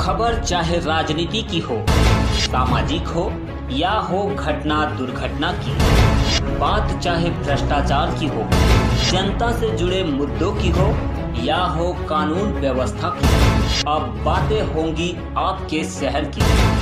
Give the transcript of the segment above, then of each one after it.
खबर चाहे राजनीति की हो, सामाजिक हो या हो घटना दुर्घटना की, बात चाहे भ्रष्टाचार की हो, जनता से जुड़े मुद्दों की हो या हो कानून व्यवस्था की, अब बातें होंगी आपके शहर की।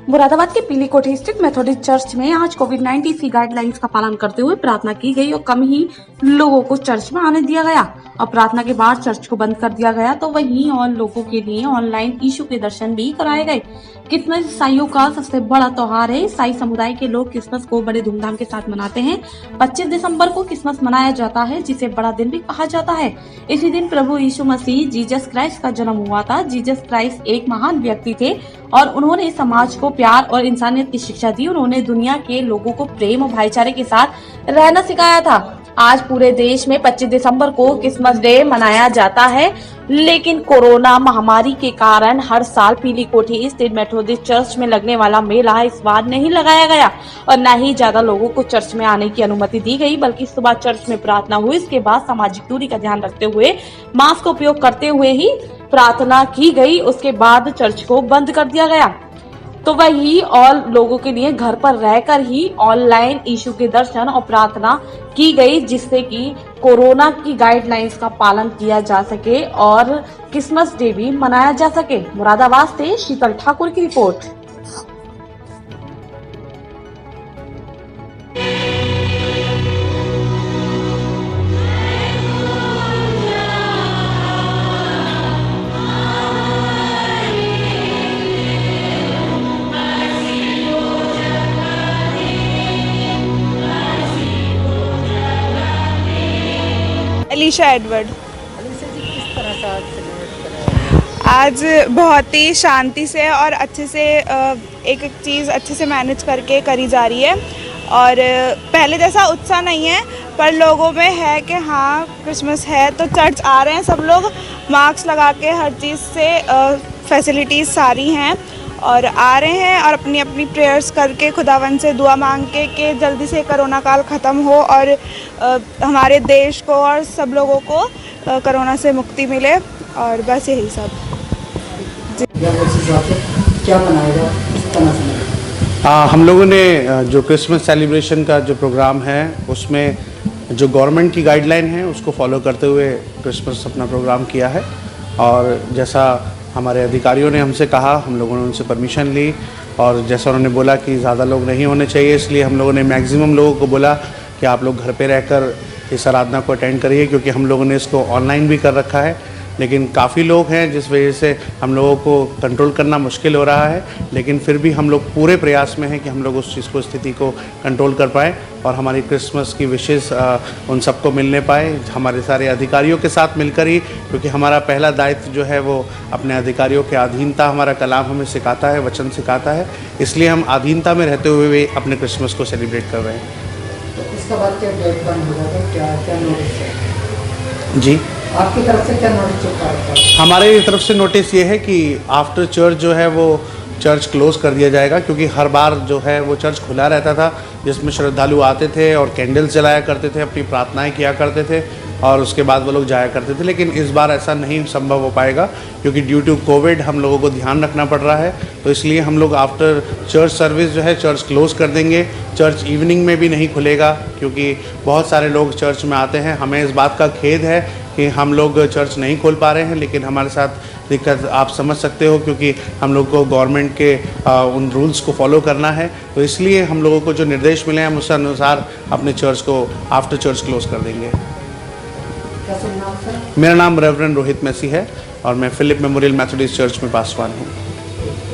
मुरादाबाद के पीलीकोठी स्थित मेथोडिस्ट चर्च में आज कोविड-19 की गाइडलाइंस का पालन करते हुए प्रार्थना की गई और कम ही लोगों को चर्च में आने दिया गया और प्रार्थना के बाद चर्च को बंद कर दिया गया। तो वहीं और लोगों के लिए ऑनलाइन यीशु के दर्शन भी कराए गए। क्रिसमस ईसाइयों का सबसे बड़ा त्योहार है। ईसाई समुदाय के लोग क्रिसमस को बड़े धूमधाम के साथ मनाते हैं। 25 दिसंबर को क्रिसमस मनाया जाता है, जिसे बड़ा दिन भी कहा जाता है। इसी दिन प्रभु यीशु मसीह जीसस क्राइस्ट का जन्म हुआ था। जीसस क्राइस्ट एक महान व्यक्ति थे और उन्होंने समाज को प्यार और इंसानियत की शिक्षा दी। उन्होंने दुनिया के लोगों को प्रेम और भाईचारे के साथ रहना सिखाया था। आज पूरे देश में 25 दिसंबर को क्रिसमस डे मनाया जाता है, लेकिन कोरोना महामारी के कारण हर साल पीलीकोठी स्थित मेथोडिस्ट चर्च में लगने वाला मेला इस बार नहीं लगाया गया और न ही ज्यादा लोगों को चर्च में आने की अनुमति दी गई, बल्कि सुबह चर्च में प्रार्थना हुई। इसके बाद सामाजिक दूरी का ध्यान रखते हुए मास्क का उपयोग करते हुए ही प्रार्थना की गई। उसके बाद चर्च को बंद कर दिया गया। तो वही और लोगों के लिए घर पर रहकर ही ऑनलाइन यीशु के दर्शन और प्रार्थना की गई, जिससे कि कोरोना की गाइडलाइंस का पालन किया जा सके और क्रिसमस डे भी मनाया जा सके। मुरादाबाद से शीतल ठाकुर की रिपोर्ट। अलीशा एडवर्ड। अलीशा जी, किस तरह का सेलिब्रेट करें? आज बहुत ही शांति से और अच्छे से एक एक चीज़ अच्छे से मैनेज करके करी जा रही है और पहले जैसा उत्साह नहीं है, पर लोगों में है कि हाँ क्रिसमस है तो चर्च आ रहे हैं सब लोग। मास्क लगा के हर चीज़ से फैसिलिटीज़ सारी हैं और आ रहे हैं और अपनी अपनी प्रेयर्स करके खुदावन से दुआ मांग के कि जल्दी से कोरोना काल ख़त्म हो और हमारे देश को और सब लोगों को कोरोना से मुक्ति मिले, और बस यही सब। क्या बनाएगा, किस तरह से? हम लोगों ने जो क्रिसमस सेलिब्रेशन का जो प्रोग्राम है उसमें जो गवर्नमेंट की गाइडलाइन है उसको फॉलो करते हुए क्रिसमस अपना प्रोग्राम किया है। और जैसा हमारे अधिकारियों ने हमसे कहा, हम लोगों ने उनसे परमिशन ली और जैसा उन्होंने बोला कि ज़्यादा लोग नहीं होने चाहिए, इसलिए हम लोगों ने मैक्सिमम लोगों को बोला कि आप लोग घर पे रहकर इस आराधना को अटेंड करिए, क्योंकि हम लोगों ने इसको ऑनलाइन भी कर रखा है। लेकिन काफ़ी लोग हैं जिस वजह से हम लोगों को कंट्रोल करना मुश्किल हो रहा है, लेकिन फिर भी हम लोग पूरे प्रयास में हैं कि हम लोग उस चीज़ को, स्थिति को कंट्रोल कर पाएँ और हमारी क्रिसमस की विशेष उन सबको मिलने पाए, हमारे सारे अधिकारियों के साथ मिलकर ही, क्योंकि हमारा पहला दायित्व जो है वो अपने अधिकारियों के अधीनता हमारा कलाम हमें सिखाता है, वचन सिखाता है, इसलिए हम अधीनता में रहते हुए भी अपने क्रिसमस को सेलिब्रेट कर रहे हैं। तो इसका बाद क्या डेट बंद हो जाएगा, क्या नोटिस है? जी, आपकी तरफ से क्या नोटिस है? हमारे तरफ से नोटिस ये है कि आफ्टर चर्च जो है वो चर्च क्लोज़ कर दिया जाएगा, क्योंकि हर बार जो है वो चर्च खुला रहता था, जिसमें श्रद्धालु आते थे और कैंडल्स जलाया करते थे, अपनी प्रार्थनाएं किया करते थे और उसके बाद वो लोग जाया करते थे। लेकिन इस बार ऐसा नहीं संभव हो पाएगा, क्योंकि ड्यू टू कोविड हम लोगों को ध्यान रखना पड़ रहा है। तो इसलिए हम लोग आफ्टर चर्च सर्विस जो है चर्च क्लोज़ कर देंगे। चर्च इवनिंग में भी नहीं खुलेगा, क्योंकि बहुत सारे लोग चर्च में आते हैं। हमें इस बात का खेद है कि हम लोग चर्च नहीं खोल पा रहे हैं, लेकिन हमारे साथ दिक्कत आप समझ सकते हो, क्योंकि हम लोग को गवर्नमेंट के उन रूल्स को फॉलो करना है। तो इसलिए हम लोगों को जो निर्देश मिले हैं हम उस अनुसार अपने चर्च को आफ्टर चर्च क्लोज़ कर देंगे। मेरा नाम रेवरेंड रोहित मैसी है और मैं फिलिप मेमोरियल मेथोडिस्ट चर्च में पासवान हूँ।